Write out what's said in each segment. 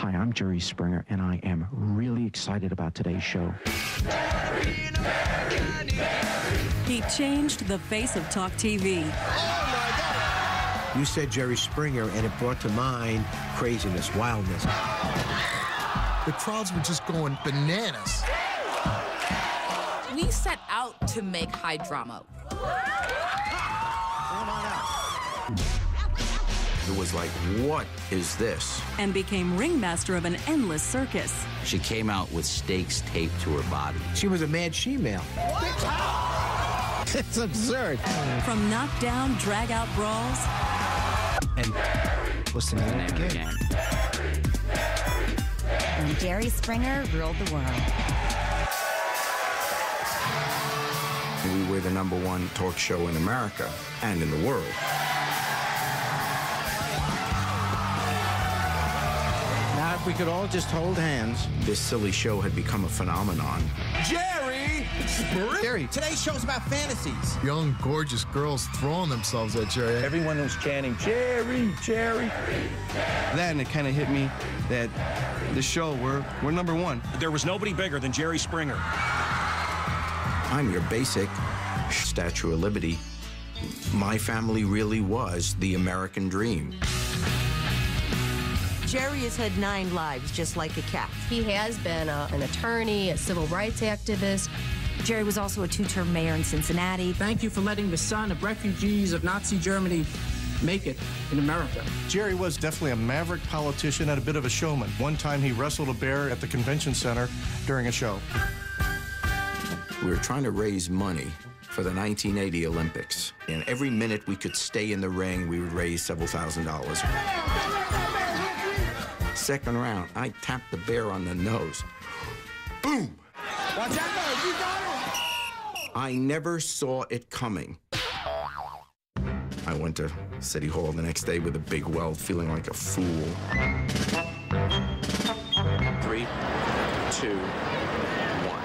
Hi, I'm Jerry Springer, and I am really excited about today's show. He changed the face of talk TV. You said Jerry Springer, and it brought to mind craziness, wildness. The crowds were just going bananas. We set out to make high drama. It was like, what is this? And became ringmaster of an endless circus. She came out with stakes taped to her body. She was a mad she-male. It's absurd. From knockdown, drag-out brawls. And what's the name of the game? And Jerry Springer ruled the world. We were the #1 talk show in America and in the world. Now, if we could all just hold hands. This silly show had become a phenomenon. Jerry Springer? Jerry, today's show's about fantasies. Young, gorgeous girls throwing themselves at Jerry. Everyone was chanting, Jerry, Jerry. Then it kind of hit me that the show, we're #1. There was nobody bigger than Jerry Springer. I'm your basic Statue of Liberty. My family really was the American dream. Jerry has had 9 lives, just like a cat. He has been an attorney, a civil rights activist. Jerry was also a 2-term mayor in Cincinnati. Thank you for letting the son of refugees of Nazi Germany make it in America. Jerry was definitely a maverick politician and a bit of a showman. One time he wrestled a bear at the convention center during a show. We were trying to raise money for the 1980 Olympics. And every minute we could stay in the ring, we would raise several $1,000s. Second round, I tapped the bear on the nose. Boom! Watch out, you got it! I never saw it coming. I went to City Hall the next day with a big welt, feeling like a fool. 3, 2, 1.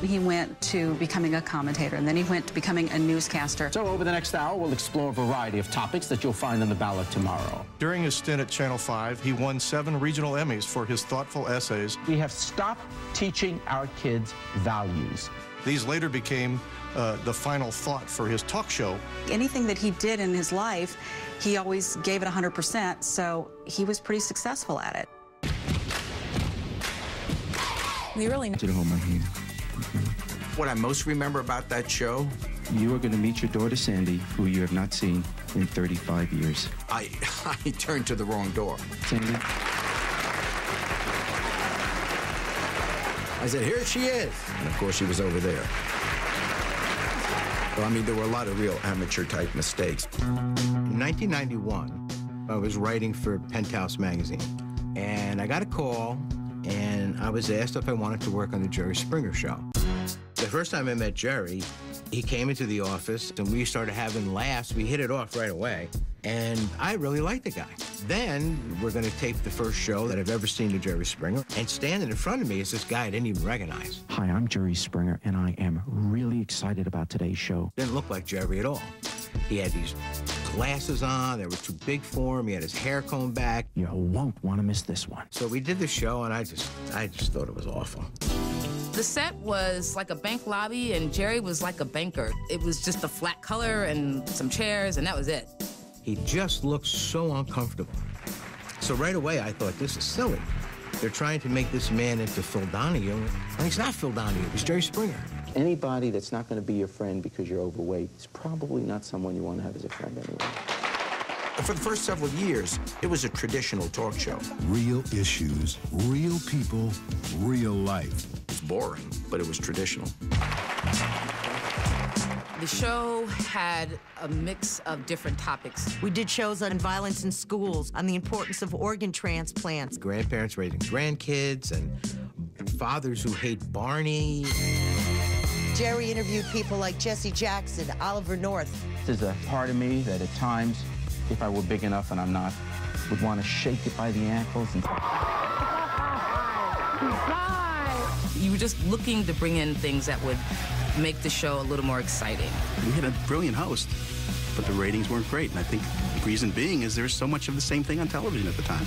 He went to becoming a commentator, and then he went to becoming a newscaster. So over the next hour, we'll explore a variety of topics that you'll find on the ballot tomorrow. During his stint at Channel 5, he won 7 regional Emmys for his thoughtful essays. We have stopped teaching our kids values. These later became the final thought for his talk show. Anything that he did in his life, he always gave it 100%, so he was pretty successful at it. We really To the home run here. What I most remember about that show, You are going to meet your daughter, Sandy, who you have not seen in 35 years. I turned to the wrong door. Sandy? I said, here she is. And of course, she was over there. Well, I mean, there were a lot of real amateur-type mistakes. In 1991, I was writing for Penthouse magazine, and I got a call, and I was asked if I wanted to work on the Jerry Springer show. The first time I met Jerry, he came into the office, and we started having laughs. We hit it off right away, and I really liked the guy. Then we're going to tape the first show that I've ever seen of Jerry Springer, and standing in front of me is this guy I didn't even recognize. Hi, I'm Jerry Springer, and I am really excited about today's show. Didn't look like Jerry at all. He had these glasses on, they were too big for him, he had his hair combed back. You won't want to miss this one. So we did the show, and I just thought it was awful. The set was like a bank lobby, and Jerry was like a banker. It was just a flat color and some chairs, and that was it. He just looked so uncomfortable. So right away, I thought, this is silly. They're trying to make this man into Phil Donahue, and he's not Phil Donahue, he's Jerry Springer. Anybody that's not going to be your friend because you're overweight is probably not someone you want to have as a friend anyway. For the first several years, it was a traditional talk show. Real issues, real people, real life. It was boring, but it was traditional. The show had a mix of different topics. We did shows on violence in schools, on the importance of organ transplants. Grandparents raising grandkids, and fathers who hate Barney. Jerry interviewed people like Jesse Jackson, Oliver North. There's a part of me that at times, if I were big enough, and I'm not, would want to shake it by the ankles and... You were just looking to bring in things that would make the show a little more exciting. We had a brilliant host, but the ratings weren't great, and I think the reason being is there's so much of the same thing on television at the time.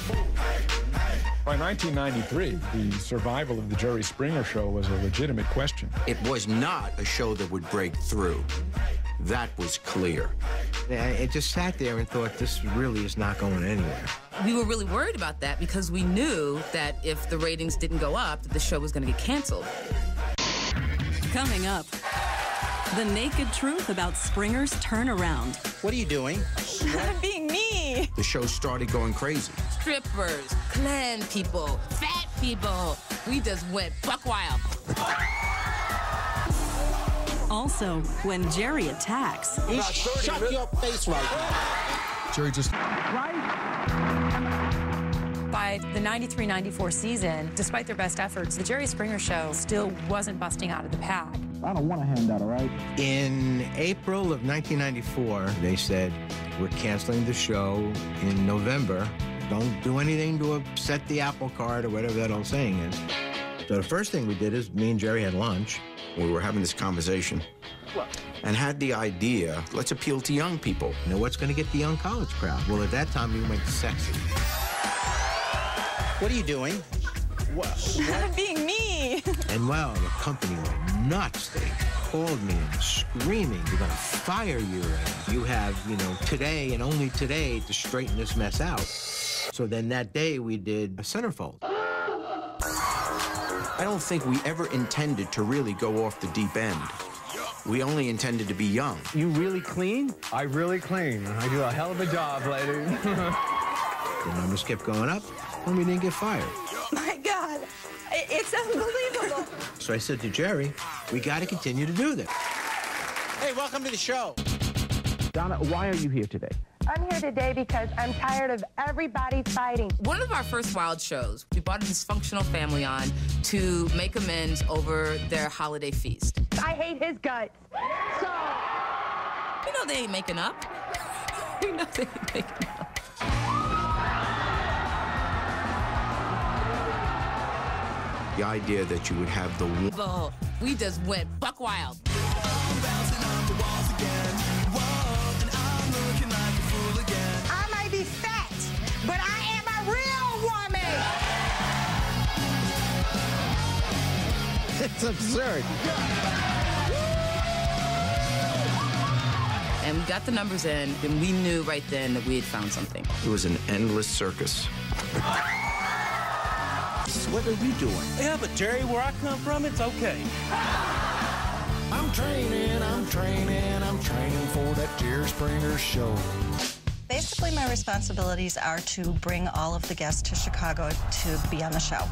By 1993, the survival of the Jerry Springer Show was a legitimate question. It was not a show that would break through. That was clear. I just sat there and thought, this really is not going anywhere. We were really worried about that because we knew that if the ratings didn't go up, that the show was going to get canceled. Coming up, the naked truth about Springer's turnaround. What are you doing? I'm being me. The show started going crazy. Strippers, Klan people, fat people. We just went buck wild. Also, when Jerry attacks. Shut your face right now. Jerry just... By the 93-94 season, despite their best efforts, the Jerry Springer Show still wasn't busting out of the pack. I don't want a handout, all right? In April of 1994, they said, we're canceling the show in November. Don't do anything to upset the apple cart or whatever that old saying is. So the first thing we did is me and Jerry had lunch. We were having this conversation and had the idea, let's appeal to young people. You know, what's going to get the young college crowd? Well, at that time, we went sexy. What are you doing? I'm being me. And well, the company went nuts. They called me and screaming, we're going to fire you. And you have, you know, today and only today to straighten this mess out. So then that day we did a centerfold. I don't think we ever intended to really go off the deep end. We only intended to be young. You really clean? I really clean. I do a hell of a job, lady. The numbers kept going up, and we didn't get fired. My God, it's unbelievable. So I said to Jerry, we got to continue to do this. Hey, welcome to the show. Donna, why are you here today? I'm here today because I'm tired of everybody fighting. One of our first wild shows, we brought a dysfunctional family on to make amends over their holiday feast. I hate his guts. So... You know they ain't making up. You know they ain't making up. The idea that you would have the... We just went buck wild. I might be fat, but I am a real woman. It's absurd. And we got the numbers in, and we knew right then that we had found something. It was an endless circus. What are you doing? Yeah, but Jerry, where I come from, it's okay. I'm training for that Jerry Springer Show. Basically, my responsibilities are to bring all of the guests to Chicago to be on the show.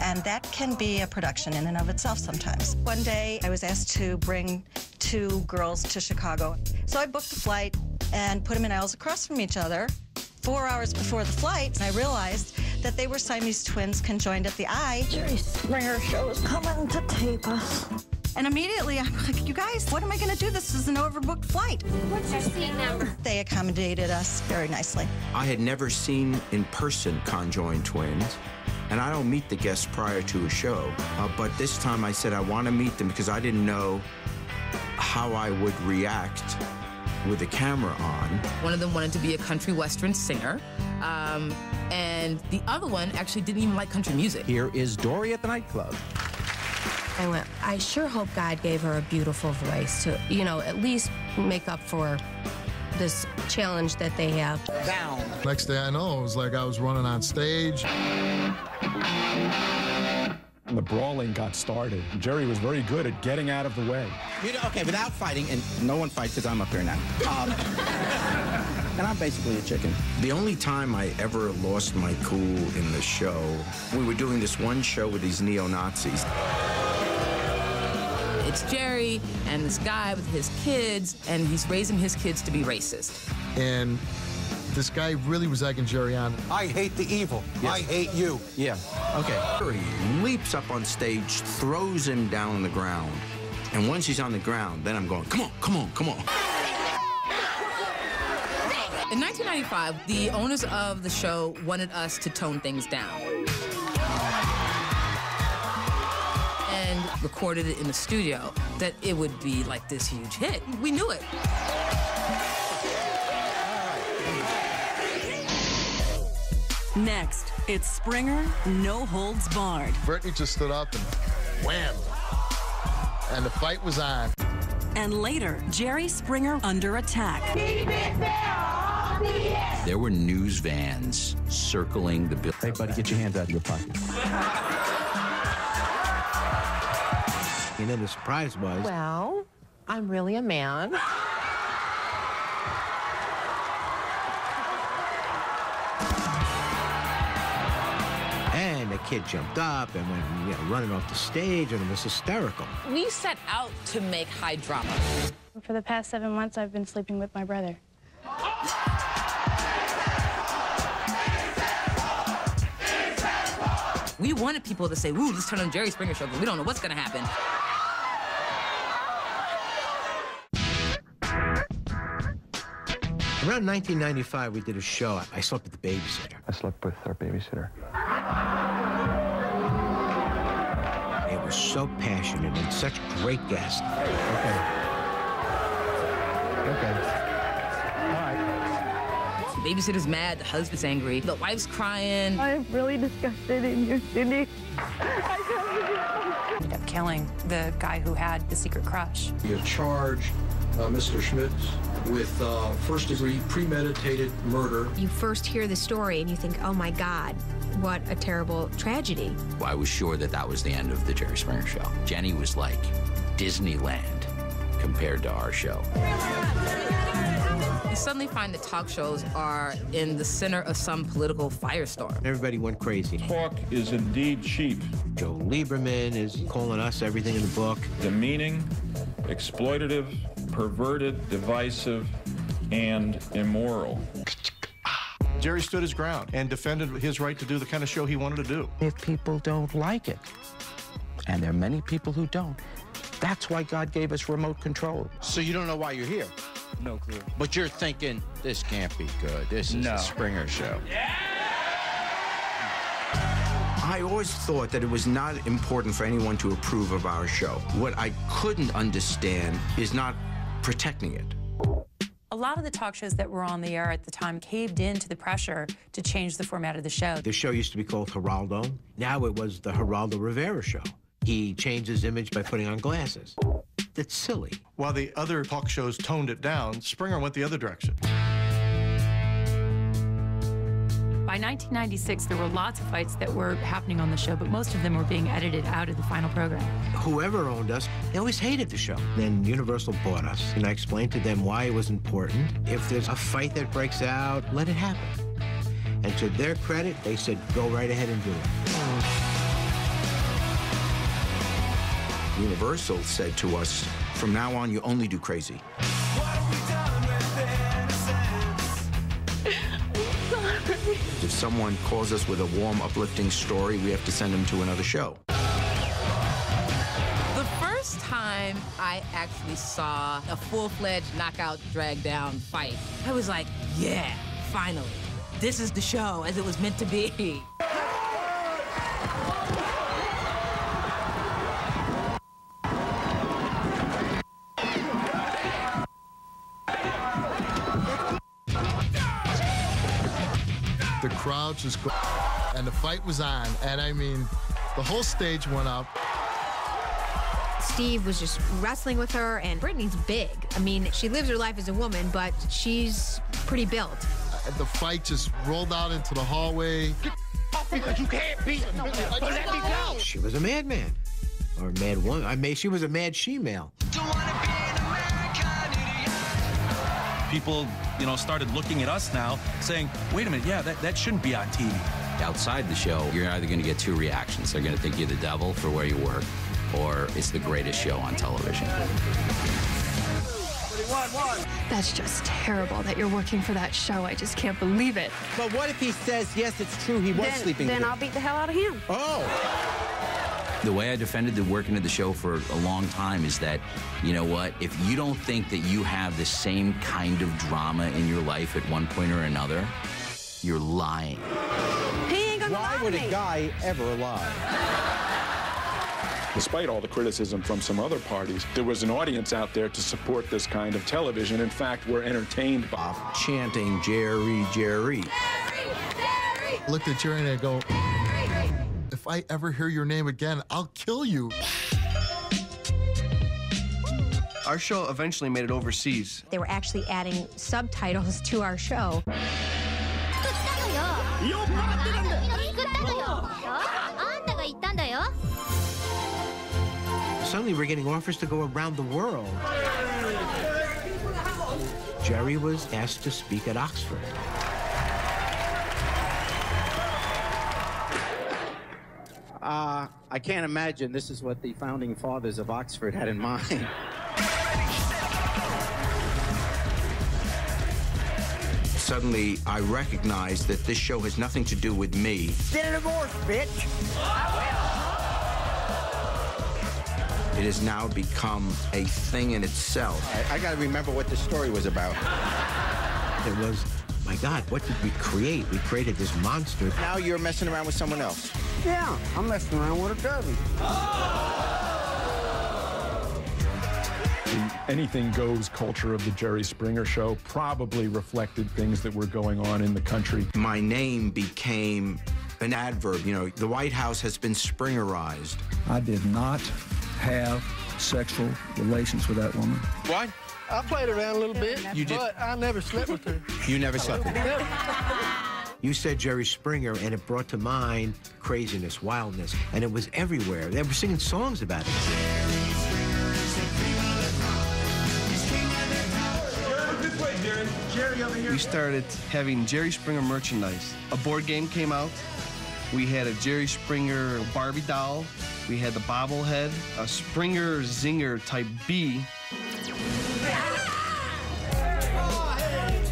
And that can be a production in and of itself sometimes. One day, I was asked to bring 2 girls to Chicago. So I booked a flight and put them in aisles across from each other. 4 hours before the flight, I realized that they were Siamese twins conjoined at the eye. Jerry Springer Show is coming to tape us. And immediately, I'm like, you guys, what am I going to do? This is an overbooked flight. What's your seat number? They accommodated us very nicely. I had never seen in person conjoined twins, and I don't meet the guests prior to a show. But this time I said I want to meet them because I didn't know how I would react with the camera on. One of them wanted to be a country western singer, and the other one actually didn't even like country music. Here is Dory at the nightclub. I went, I sure hope God gave her a beautiful voice to, you know, at least make up for this challenge that they have. Down. Next day I know, it was like I was running on stage. And the brawling got started. Jerry was very good at getting out of the way. You know, okay, without fighting, and No one fights because I'm up here now. And I'm basically a chicken. The only time I ever lost my cool in the show, we were doing this one show with these neo-Nazis. It's Jerry and this guy with his kids, and he's raising his kids to be racist. And this guy really was egging Jerry on. I hate the evil. Yes. I hate you. Yeah, okay. Jerry leaps up on stage, throws him down on the ground. And once he's on the ground, then I'm going, come on, come on, come on. In 1995, the owners of the show wanted us to tone things down. And recorded it in the studio, that it would be like this huge hit. We knew it. Next, it's Springer No Holds Barred. Brittany just stood up and wham! And the fight was on. And later, Jerry Springer under attack. There were news vans circling the building. Hey, buddy, get your hands out of your pocket. And then the surprise was... Well, I'm really a man. And the kid jumped up and went running off the stage, and it was hysterical. We set out to make high drama. For the past 7 months, I've been sleeping with my brother. We wanted people to say, "Ooh, let's turn on Jerry Springer Show," because we don't know what's going to happen. Around 1995, we did a show. I slept with the babysitter. I slept with our babysitter. It was so passionate and such great guests. Okay. The babysitter's mad, the husband's angry, the wife's crying. I'm really disgusted in your city. Ended up killing the guy who had the secret crush. You charged Mr. Schmidt with first-degree premeditated murder. You first hear the story and you think, oh my God, what a terrible tragedy. I was sure that that was the end of the Jerry Springer Show. Jenny was like Disneyland compared to our show. You suddenly find that talk shows are in the center of some political firestorm. Everybody went crazy. Talk is indeed cheap. Joe Lieberman is calling us everything in the book. Demeaning, exploitative, perverted, divisive, and immoral. Jerry stood his ground and defended his right to do the kind of show he wanted to do. If people don't like it, and there are many people who don't, that's why God gave us remote control. So you don't know why you're here? No clue. But you're thinking, this can't be good. This is the Springer Show. I always thought that it was not important for anyone to approve of our show. What I couldn't understand is not protecting it. A lot of the talk shows that were on the air at the time caved into the pressure to change the format of the show. The show used to be called Geraldo. Now it was the Geraldo Rivera Show. He changed his image by putting on glasses. That's silly. While the other talk shows toned it down, Springer went the other direction. By 1996, there were lots of fights that were happening on the show, but most of them were being edited out of the final program. Whoever owned us, they always hated the show. Then Universal bought us, and I explained to them why it was important. If there's a fight that breaks out, let it happen. And to their credit, they said, go right ahead and do it. Universal said to us, from now on, you only do crazy. If someone calls us with a warm, uplifting story, we have to send them to another show. The first time I actually saw a full-fledged knockout, drag-down fight, I was like, yeah, finally. This is the show as it was meant to be. The crowd just go, and the fight was on, and I mean, the whole stage went up. Steve was just wrestling with her, and Brittany's big. I mean, she lives her life as a woman, but she's pretty built. The fight just rolled out into the hallway. Because you can't beat him. Let me go. She was a madman. Or a mad woman. I mean, she was a mad she-male. People, started looking at us now saying, wait a minute, yeah, that shouldn't be on TV. Outside the show, you're either going to get two reactions. They're going to think you're the devil for where you work, or it's the greatest show on television. That's just terrible that you're working for that show. I just can't believe it. But what if he says, yes, it's true, he was sleeping with Then her? I'll beat the hell out of him. Oh! The way I defended the working at the show for a long time is that, you know what, if you don't think that you have the same kind of drama in your life at one point or another, you're lying. He ain't gonna lie Why would to me. a guy ever lie? Despite all the criticism from some other parties, there was an audience out there to support this kind of television. In fact, we're entertained by chanting, Jerry, Jerry. looked at Jerry and I go, if I ever hear your name again, I'll kill you. Our show eventually made it overseas. They were actually adding subtitles to our show. Suddenly we're getting offers to go around the world. Jerry was asked to speak at Oxford. I can't imagine this is what the founding fathers of Oxford had in mind. Suddenly, I recognized that this show has nothing to do with me. Get a divorce, bitch. It has now become a thing in itself. I got to remember what the story was about. It was, my God, what did we create? We created this monster. Now you're messing around with someone else. Yeah, I'm messing around with a derby. The anything goes culture of the Jerry Springer Show probably reflected things that were going on in the country. My name became an adverb. You know, the White House has been Springerized. I did not have sexual relations with that woman. What? I played around a little bit, You did? but I never slept with her. You never slept with her? You said Jerry Springer, and it brought to mind craziness, wildness, and it was everywhere. They were singing songs about it. We started having Jerry Springer merchandise. A board game came out. We had a Jerry Springer Barbie doll. We had the bobblehead, a Springer Zinger Type B.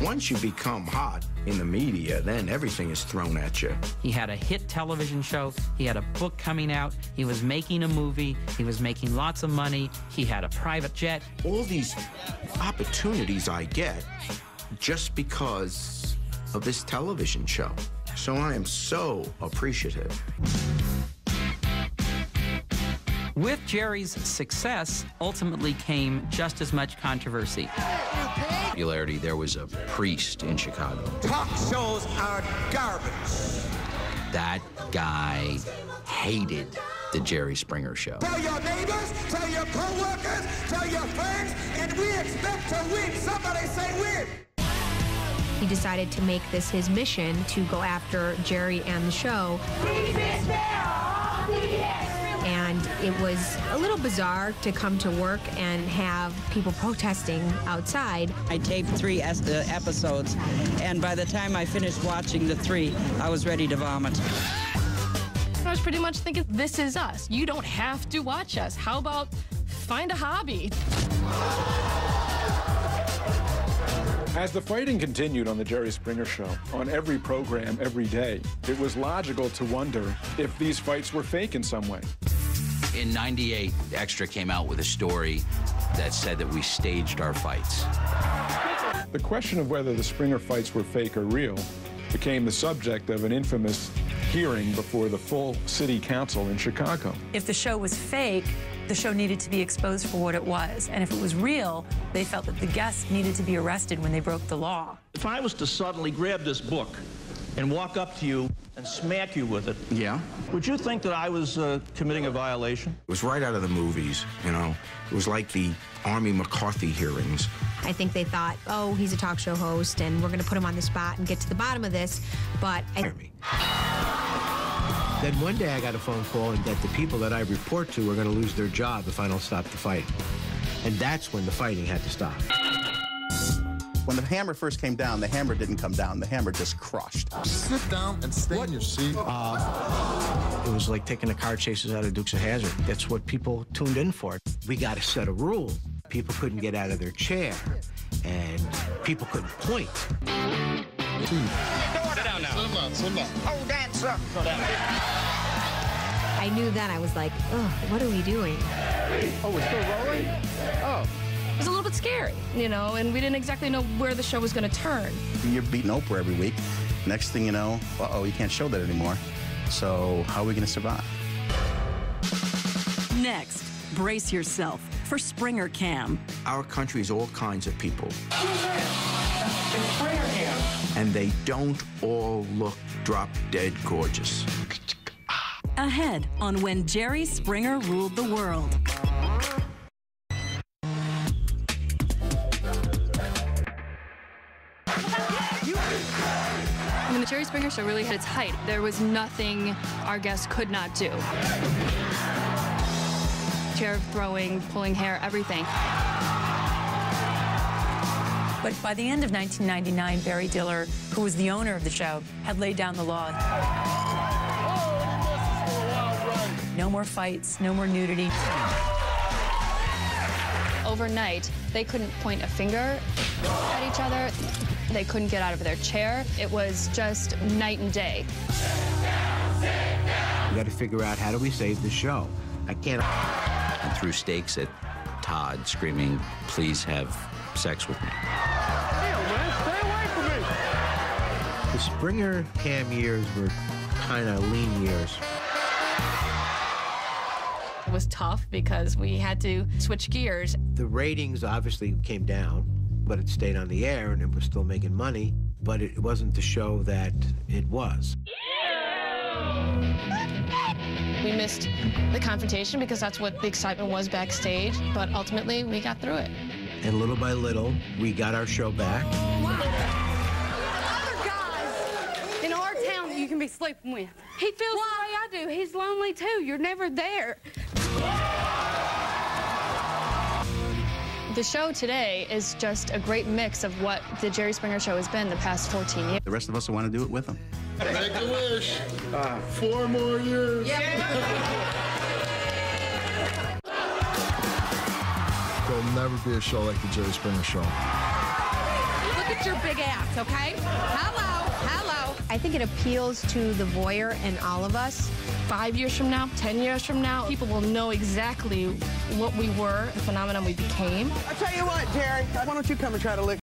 Once you become hot in the media, then everything is thrown at you. He had a hit television show. He had a book coming out. He was making a movie. He was making lots of money. He had a private jet. All these opportunities I get just because of this television show. So I am so appreciative. With Jerry's success, ultimately came just as much controversy. Popularity, there was a priest in Chicago. Talk shows are garbage. That guy hated the Jerry Springer Show. Tell your neighbors, tell your co-workers, tell your friends, and we expect to win. Somebody say win. He decided to make this his mission to go after Jerry and the show. And it was a little bizarre to come to work and have people protesting outside. I taped 3 episodes, and by the time I finished watching the 3, I was ready to vomit. I was pretty much thinking, this is us. You don't have to watch us. How about find a hobby? As the fighting continued on the Jerry Springer Show, on every program, every day, it was logical to wonder if these fights were fake in some way. In '98, Extra came out with a story that said that we staged our fights. The question of whether the Springer fights were fake or real became the subject of an infamous hearing before the full city council in Chicago. If the show was fake, the show needed to be exposed for what it was. And if it was real, they felt that the guests needed to be arrested when they broke the law. If I was to suddenly grab this book and walk up to you and smack you with it, yeah, would you think that I was committing a violation? It was right out of the movies, you know. It was like the Army McCarthy hearings. I think they thought, oh, he's a talk show host, and we're going to put him on the spot and get to the bottom of this. But Then one day I got a phone call that the people that I report to are going to lose their job if I don't stop the fight. And that's when the fighting had to stop. When the hammer first came down, the hammer didn't come down. The hammer just crushed. Sit down and stay in your seat. It was like taking the car chases out of Dukes of Hazzard. That's what people tuned in for. We got to set a rule. People couldn't get out of their chair, and people couldn't point. Sit down now. Sit down. Oh, dancer. I knew then, I was like, oh, what are we doing? Oh, we're still rolling? Oh. It was a little bit scary, you know, and we didn't exactly know where the show was going to turn. You're beating Oprah every week. Next thing you know, uh-oh, you can't show that anymore. So how are we going to survive? Next, brace yourself for Springer Cam. Our country is all kinds of people. And they don't all look drop dead gorgeous. Ahead on When Jerry Springer Ruled the World. When the Jerry Springer Show really hit its height, there was nothing our guests could not do. Chair throwing, pulling hair, everything. But by the end of 1999, Barry Diller, who was the owner of the show, had laid down the law. No more fights, no more nudity. Overnight, they couldn't point a finger at each other. They couldn't get out of their chair. It was just night and day. We got to figure out, how do we save the show? I can't. And threw stakes at Todd, screaming, "Please have sex with me." Damn, man, stay away from me. The Springer Cam years were kind of lean years. It was tough because we had to switch gears. The ratings obviously came down, but it stayed on the air and it was still making money, but it wasn't the show that it was. We missed the confrontation because that's what the excitement was backstage, but ultimately we got through it. And little by little, we got our show back. Other guys in our town that you can be sleeping with. He feels the way I do. He's lonely too. You're never there. The show today is just a great mix of what the Jerry Springer Show has been the past 14 years. The rest of us will want to do it with them. Make a wish. 4 more years. There'll never be a show like the Jerry Springer Show. Look at your big ass, okay? Hello, hello. I think it appeals to the voyeur in all of us. 5 years from now, 10 years from now, people will know exactly what we were, the phenomenon we became. I tell you what, Jerry, why don't you come and try to lick